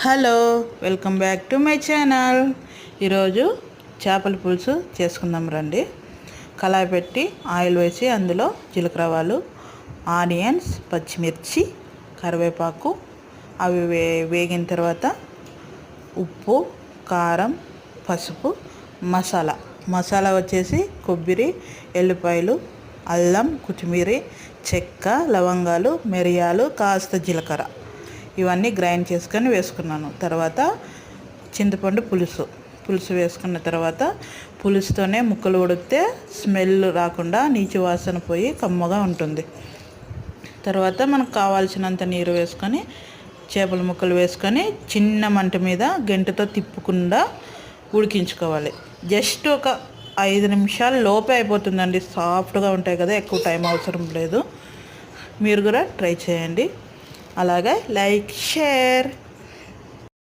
Hello, welcome back to my channel. ఈరోజు చేపల పులుసు చేసుకుందాం రండి. కళాయి పెట్టి ఆయిల్ వేసి అందులో జీలకర్ర ఆవాలు, ఆనియన్స్, పచ్చిమిర్చి, కరివేపాకు అవి వేగిన తర్వాత ఉప్పు, కారం, పసుపు, మసాలా వచ్చేసి కొబ్బరి, ఎల్లిపాయలు, అల్లం, కొత్తిమీర, చెక్క, లవంగాలు, మిరియాలు, కాస్త జీలకర్ర ఇవన్నీ గ్రైండ్ చేసుకొని వేసుకున్నాను. తర్వాత చింతపండు పులుసు వేసుకున్న తర్వాత పులుసుతోనే ముక్కలు ఉడికితే స్మెల్ రాకుండా నీచు వాసన పోయి కమ్మగా ఉంటుంది. తర్వాత మనకు కావాల్సినంత నీరు వేసుకొని చేపల ముక్కలు వేసుకొని చిన్న మంట మీద గంటతో తిప్పకుండా ఉడికించుకోవాలి. జస్ట్ ఒక 5 నిమిషాలు లోపే అయిపోతుందండి. సాఫ్ట్గా ఉంటాయి కదా, ఎక్కువ టైం అవసరం లేదు. మీరు కూడా ట్రై చేయండి. అలాగే లైక్, షేర్.